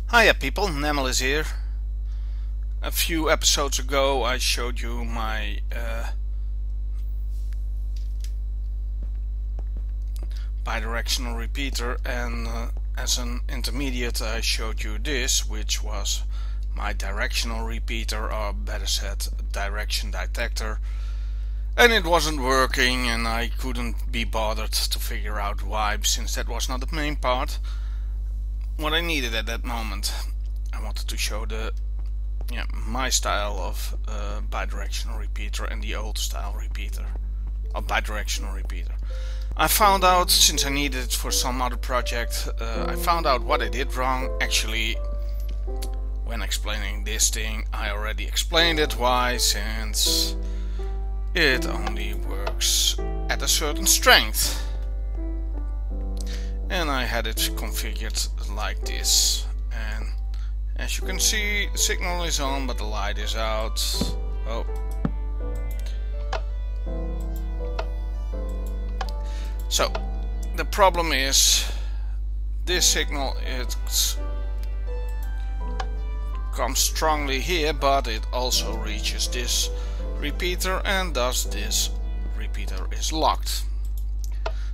Hiya people, Nemelis here. A few episodes ago I showed you my bidirectional repeater, and as an intermediate I showed you this, which was my directional repeater, or better said direction detector, and it wasn't working and I couldn't be bothered to figure out why, since that was not the main part what I needed at that moment. I wanted to show my style of bidirectional repeater and the old style repeater of bidirectional repeater. I found out, since I needed it for some other project, I found out what I did wrong. Actually, when explaining this thing, I already explained it why, since it only works at a certain strength. And I had it configured like this, and as you can see, the signal is on but the light is out. Oh. So the problem is this signal, it comes strongly here, but it also reaches this repeater, and thus this repeater is locked.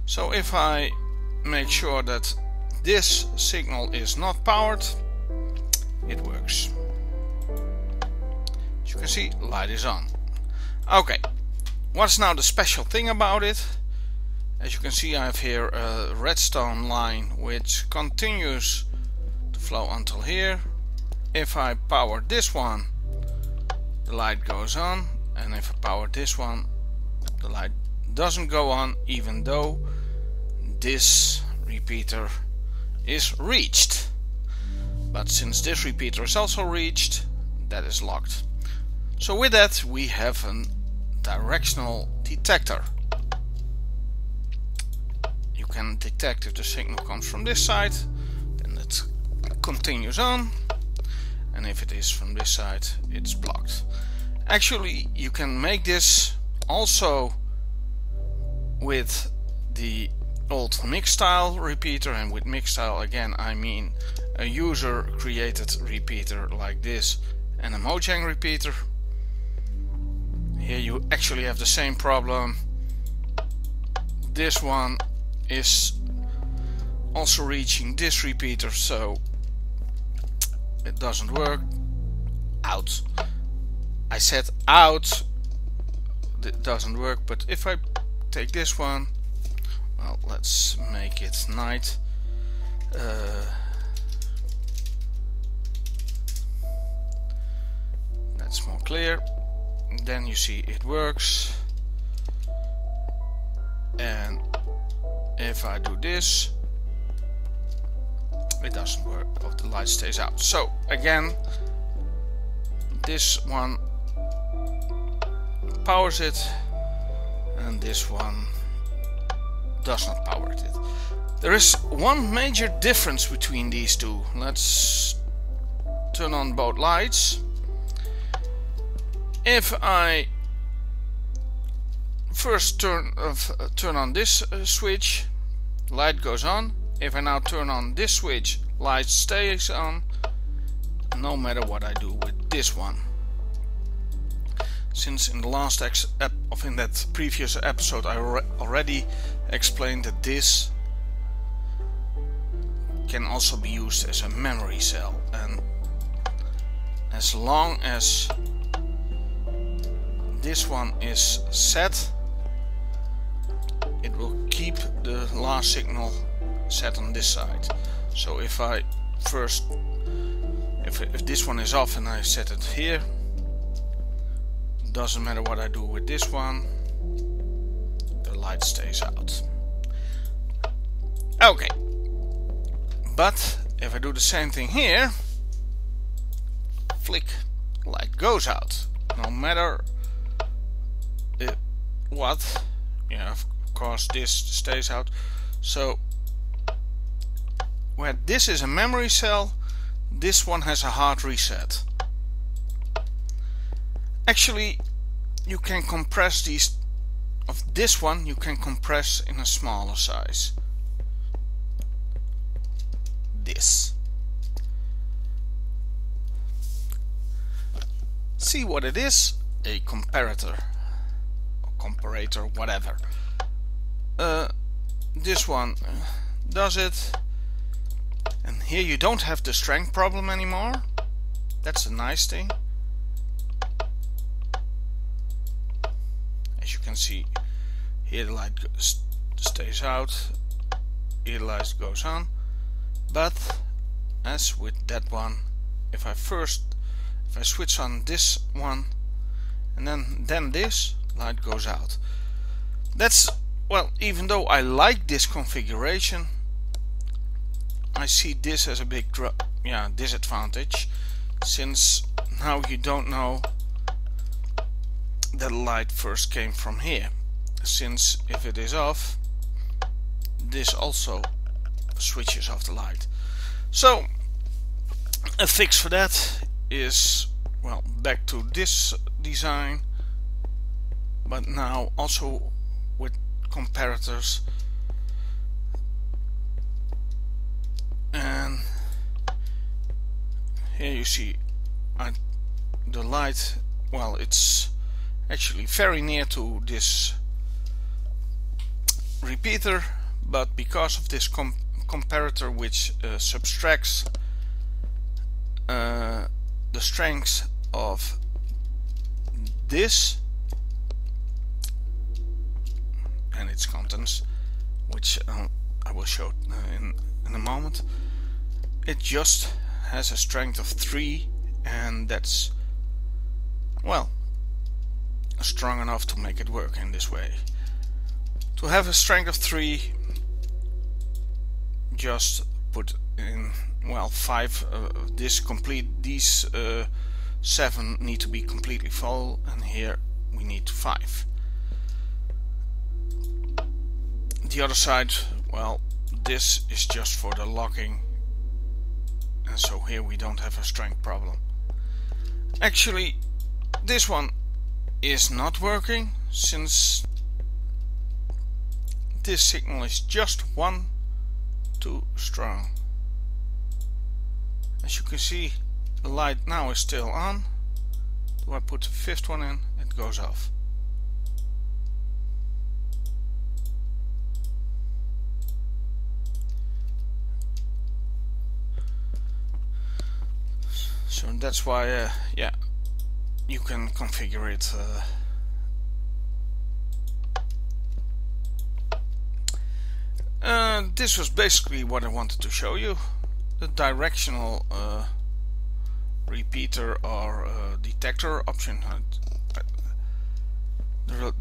So if I make sure that this signal is not powered, it works. As you can see, light is on. Okay, what's now the special thing about it? As you can see, I have here a redstone line which continues to flow until here. If I power this one, the light goes on, and if I power this one, the light doesn't go on, even though this repeater is reached. But since this repeater is also reached, that is locked. So with that we have a directional detector. You can detect if the signal comes from this side, then it continues on, and if it is from this side, it's blocked. Actually, you can make this also with the old mix style repeater, and with mix style again I mean a user created repeater like this and a Mojang repeater. Here you actually have the same problem. This one is also reaching this repeater, so it doesn't work. Out. I said out. It doesn't work. But if I take this one, well, let's make it night. That's more clear. Then you see it works. And if I do this, it doesn't work, or the light stays out. So again, this one powers it, and this one does not power it. There is one major difference between these two. Let's turn on both lights. If I first turn on this switch, light goes on. If I now turn on this switch, light stays on, no matter what I do with this one. Since in the last in that previous episode I already explained that this can also be used as a memory cell, and as long as this one is set, it will keep the last signal set on this side. So if I first, if this one is off and I set it here, doesn't matter what I do with this one, the light stays out. Okay, but if I do the same thing here, flick, light goes out, no matter what. Yeah, of course this stays out. So where this is a memory cell, this one has a hard reset. Actually, you can compress these, of this one you can compress in a smaller size. This. see what it is. A comparator, or comparator, whatever. This one does it, and here you don't have the strength problem anymore. That's a nice thing. As you can see, here the light stays out, here the light goes on. But as with that one, if I switch on this one and then this light goes out. That's, well, even though I like this configuration, I see this as a big disadvantage, since now you don't know that the light first came from here, since if it is off, this also switches off the light. So a fix for that is, well, back to this design, but now also with comparators. And here you see the light, well, it's actually very near to this repeater, but because of this comparator which subtracts the strength of this and its contents, which I will show in a moment, it just has a strength of 3, and that's, well, strong enough to make it work in this way. To have a strength of 3, just put in, well, 5 these 7 need to be completely full, and here we need 5. The other side, well, this is just for the locking, and so here we don't have a strength problem. Actually, this one is not working, since this signal is just 1 too strong. As you can see, the light now is still on. Do I put the 5th one in? It goes off. So that's why, yeah, you can configure it. This was basically what I wanted to show you. The directional repeater or detector option. The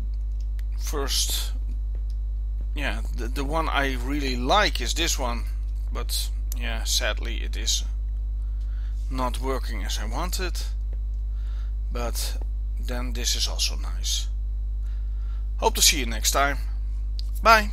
first, yeah, the one I really like is this one, but yeah, sadly it is not working as I wanted. But then this is also nice. Hope to see you next time. Bye.